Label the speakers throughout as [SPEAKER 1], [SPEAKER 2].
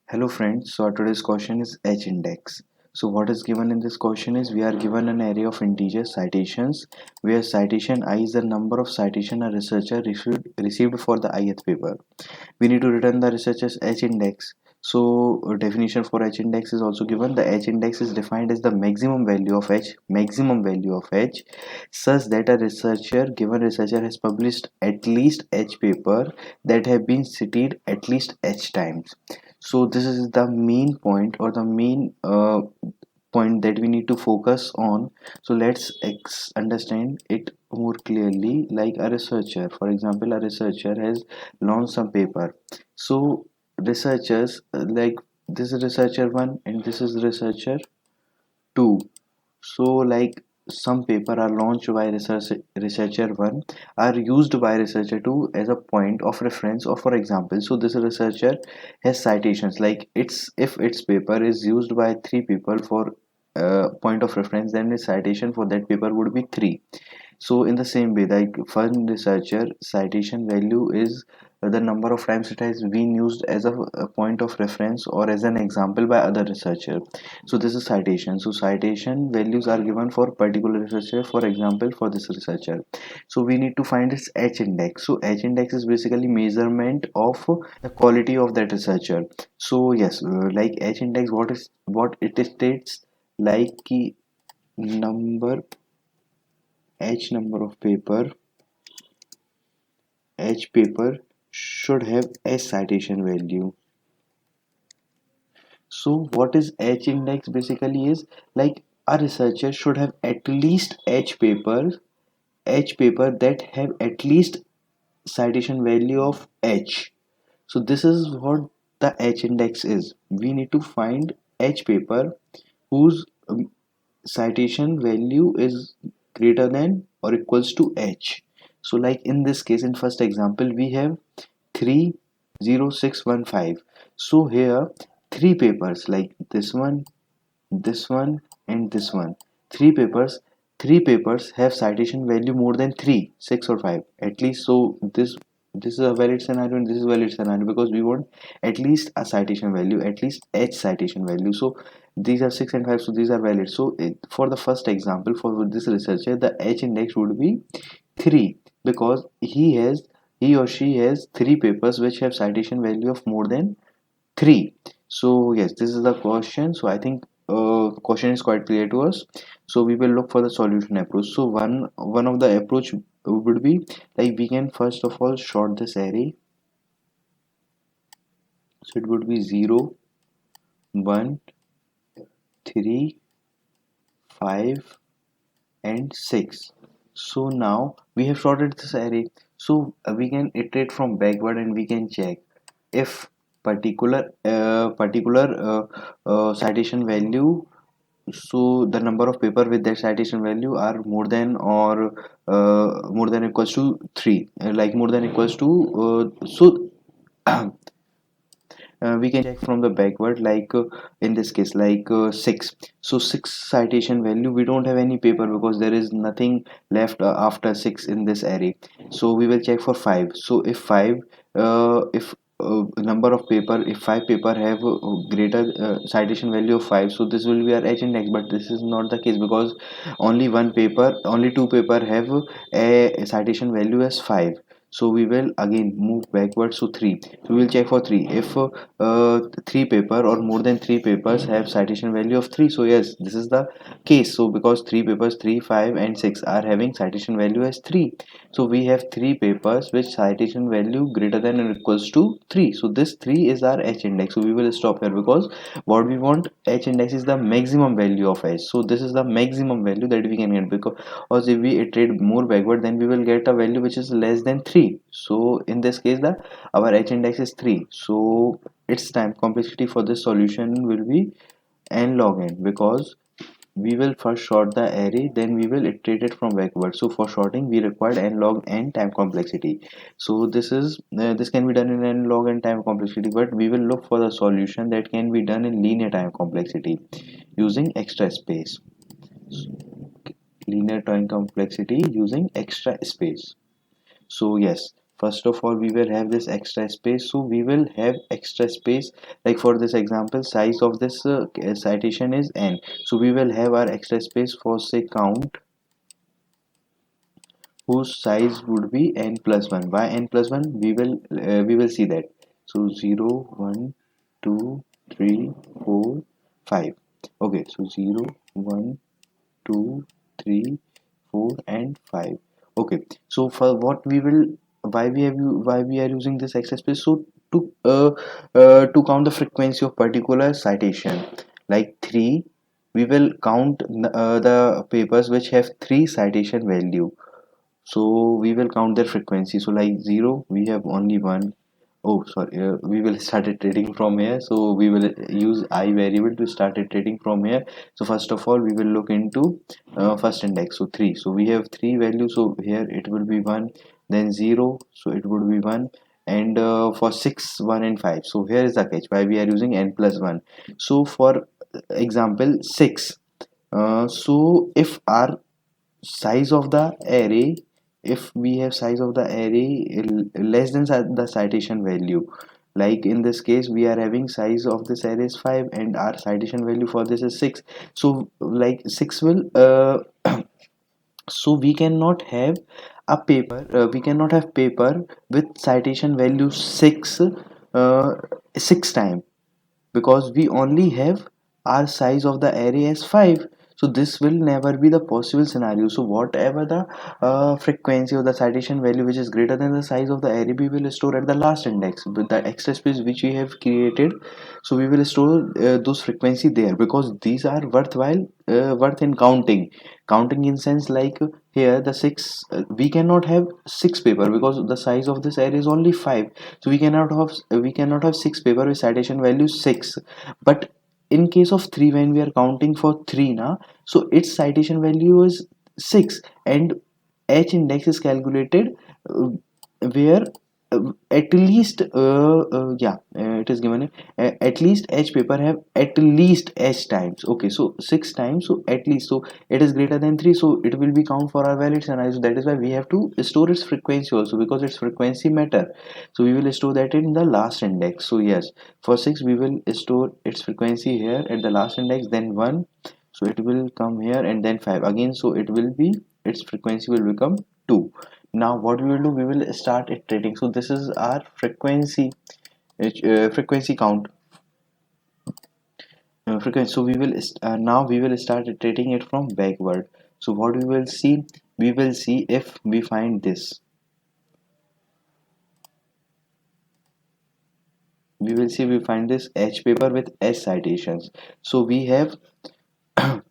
[SPEAKER 1] Hello friends, so our today's question is H index. So what is given in this question is we are given an array of integer citations where citation I is the number of citation a researcher received for the ith paper. We need to return the researcher's H index. So definition for H index is also given. The H index is defined as the maximum value of H such that a given researcher has published at least H paper that have been cited at least H times. So this is the main point or the main point that we need to focus on. So let's understand it more clearly. Like a researcher, for example, a researcher has launched some paper. So researchers like this is researcher 1 and this is researcher 2. So like some paper are launched by researcher 1 are used by researcher 2 as a point of reference, or for example, so this researcher has citations like it's if its paper is used by 3 people for point of reference, then the citation for that paper would be 3. So in the same way, like one researcher citation value is the number of times it has been used as a point of reference or as an example by other researcher. So this is citation. So citation values are given for particular researcher, for example for this researcher. So we need to find its H index. So H index is basically measurement of the quality of that researcher. So yes, like H index, what it states, like ki number H number of H paper should have S citation value. So what is H index basically is like a researcher should have at least H paper that have at least citation value of H. So this is what the H index is. We need to find H paper whose citation value is greater than or equals to H. So like in this case, in first example, we have 30615. So here three papers like this one and this one. Three papers three papers have citation value more than 3, 6 or 5 at least. So this is a valid scenario and this is a valid scenario because we want at least a citation value, at least H citation value. So these are 6 and 5, so these are valid. So for the first example for this researcher, the H index would be 3 because he or she has 3 papers which have citation value of more than 3. So yes, this is the question. So I think question is quite clear to us. So we will look for the solution approach. So one of the approach would be like we can first of all sort this array. So it would be 0, 1, 3, 5 and 6. So now we have sorted this array. So we can iterate from backward and we can check if particular citation value, so the number of paper with that citation value are more than or more than equals to 3, like more than equals to we can check from the backward, like in this case like 6. So 6 citation value, we don't have any paper because there is nothing left after 6 in this array. So we will check for 5. So if 5 if number of paper, if 5 paper have greater citation value of 5, so this will be our H index. But this is not the case because only 2 paper have a citation value as 5. So we will again move backwards to 3. We will check for 3 if 3 paper or more than 3 papers have citation value of 3. So yes, this is the case. So because 3 papers, 3, 5 and 6 are having citation value as 3, so we have 3 papers with citation value greater than or equals to 3. So this 3 is our H index. So we will stop here because what we want, H index is the maximum value of H. So this is the maximum value that we can get, because if we iterate more backward, then we will get a value which is less than 3. So in this case, the our H index is 3. So its time complexity for this solution will be n log n, because we will first sort the array, then we will iterate it from backward. So for sorting we required n log n time complexity. So this can be done in n log n time complexity, but we will look for the solution that can be done in linear time complexity using extra space. Linear time complexity using extra space. So yes, first of all we will have this extra space, so we will have extra space. Like for this example, size of this citation is n, so we will have our extra space for say count, whose size would be n plus 1. Why n plus 1? We will see that. So 0 1 2 3 4 5. Okay, so 0 1 2 3 4 and 5. Okay, so for what we will, why we are using this access space, so to count the frequency of particular citation, like 3, we will count the papers which have 3 citation value, so we will count their frequency. So like 0 we have only one. Oh sorry, we will start iterating from here, so we will use I variable to start iterating from here. So first of all we will look into first index, so 3, so we have 3 values, so here it will be 1, then 0, so it would be 1, and for 6 1 and 5. So here is the catch why we are using n plus 1. So for example 6, so if our size of the array, if we have size of the array less than the citation value, like in this case we are having size of this array is 5 and our citation value for this is 6, so like 6 will so we cannot have a paper, we cannot have paper with citation value 6 6 time, because we only have our size of the array as 5, so this will never be the possible scenario. So whatever the frequency of the citation value which is greater than the size of the array, we will store at the last index with the extra space which we have created. So we will store those frequency there, because these are worthwhile, worth in counting in sense like here the 6, we cannot have 6 paper because the size of this array is only 5, so we cannot have 6 paper with citation value 6. But in case of 3, when we are counting for 3 now, so its citation value is 6, and h index is calculated where at least it is given at least h paper have at least h times. Okay, so 6 times, so at least, so it is greater than 3, so it will be count for our valid scenario. So that is why we have to store its frequency also, because its frequency matter. So we will store that in the last index. So yes, for 6 we will store its frequency here at the last index, then 1, so it will come here, and then 5 again, so it will be, its frequency will become 2. Now what we will do, we will start iterating. So this is our frequency, frequency count, frequency. So we will now we will start iterating it from backward. So what we will see, we will see if we find this, we will see we find this h paper with s citations. So we have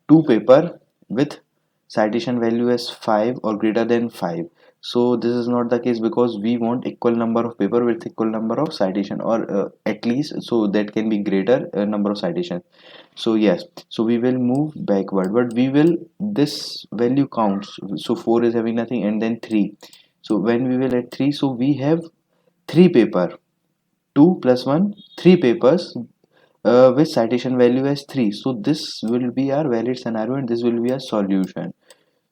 [SPEAKER 1] two paper with citation value as 5 or greater than 5. So this is not the case, because we want equal number of paper with equal number of citation, or at least so that can be greater number of citation. So yes, so we will move backward, but we will, this value counts, so 4 is having nothing, and then 3. So when we will at 3, so we have 3 paper, 2 plus 1, 3 papers with citation value as 3. So this will be our valid scenario, and this will be a solution.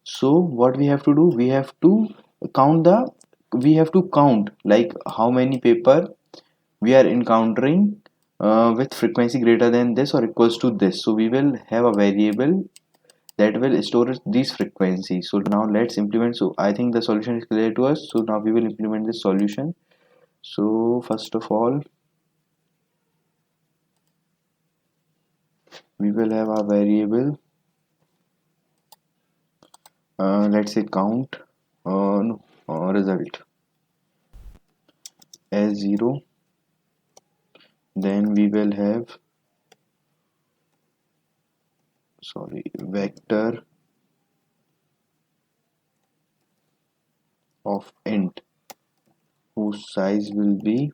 [SPEAKER 1] So what we have to do, we have to count the, we have to count like how many paper we are encountering with frequency greater than this or equals to this. So we will have a variable that will store these frequencies. So now let's implement. So I think the solution is clear to us, so now we will implement this solution. So first of all, we will have a variable, let's say count, no, result as 0. Then we will have, sorry, vector of int whose size will be,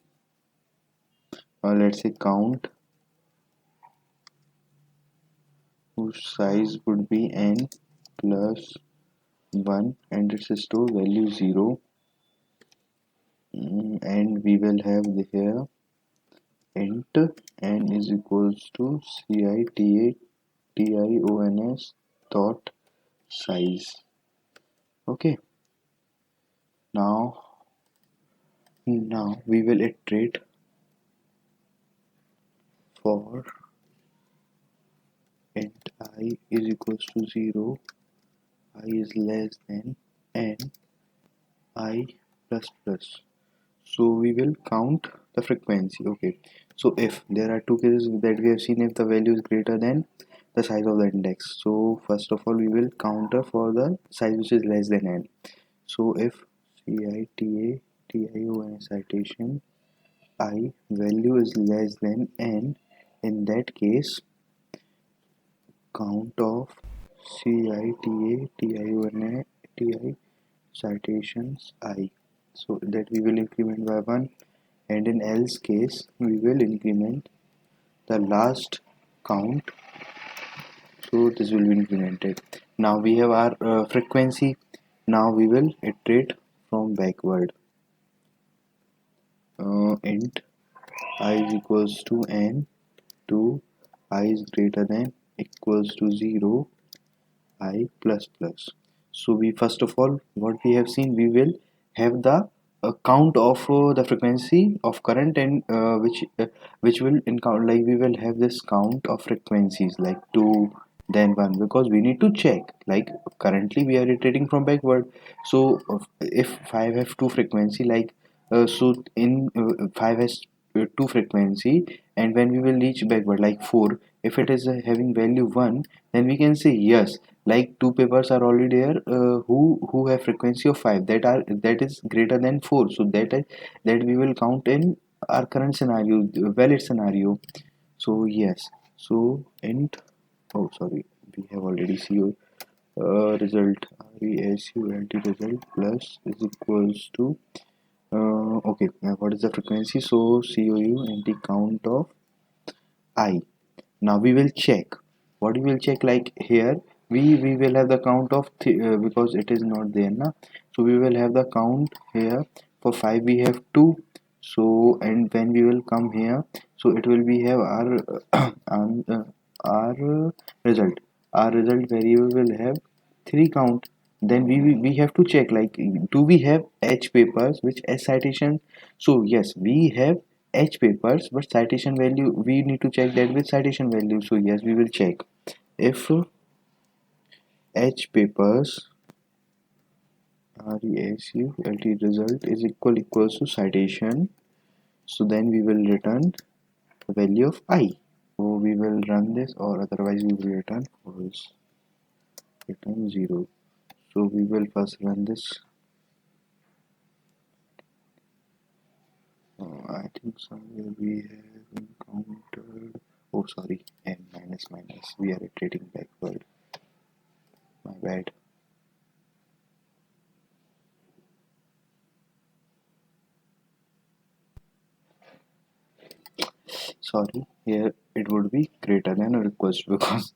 [SPEAKER 1] let's say count, whose size would be n plus 1, and its store value 0. And we will have here int n is equals to CITATIONS dot size. Okay, now Now we will iterate for int I is equals to 0, I is less than n, I plus plus. So we will count the frequency. Okay, so if there are two cases that we have seen, if the value is greater than the size of the index, so first of all we will counter for the size which is less than n. So if CITA citation I value is less than n, in that case count of CITA citations I, so that we will increment by 1, and in else case we will increment the last count, so this will be incremented. Now we have our frequency. Now we will iterate from backward. Int I is equals to n to I is greater than equals to 0, I plus plus. So we first of all, what we have seen, we will have the count of the frequency of current, and which will encounter, like we will have this count of frequencies like 2 then 1, because we need to check, like currently we are iterating from backward. So if 5 have 2 frequency, like so in 5 has 2 frequency, and when we will reach backward like 4, if it is having value 1, then we can say yes, like two papers are already there who have frequency of 5, that is greater than 4, so that we will count in our current scenario, valid scenario. So yes, so int, oh sorry, we have already seen result, result result plus is equals to okay, what is the frequency? So COU and the count of I. Now we will check. What we will check, like here we will have the count of because it is not there now, so we will have the count here. For 5 we have 2, so and when we will come here, so it will be have our our result, our result variable will have 3 count. Then we have to check, like do we have H papers which S citation. So yes, we have H papers, but citation value we need to check that with citation value. So yes, we will check if H papers result result is equals to citation, so then we will return the value of I. So we will run this, or otherwise we will return false, return 0. So we will first run this. I think somewhere we have encountered, oh sorry, n minus minus, we are iterating backward, my bad. Sorry, here it would be greater than or equals to, because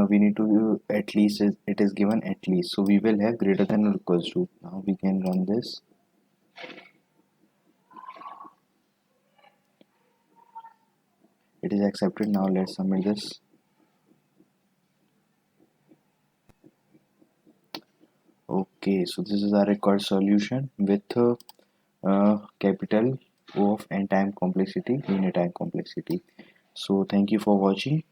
[SPEAKER 1] we need to at least, it is given at least, so we will have greater than or equals to. Now we can run this. It is accepted. Now let's submit this. Okay, so this is our required solution with capital O of n time complexity, linear time complexity. So thank you for watching.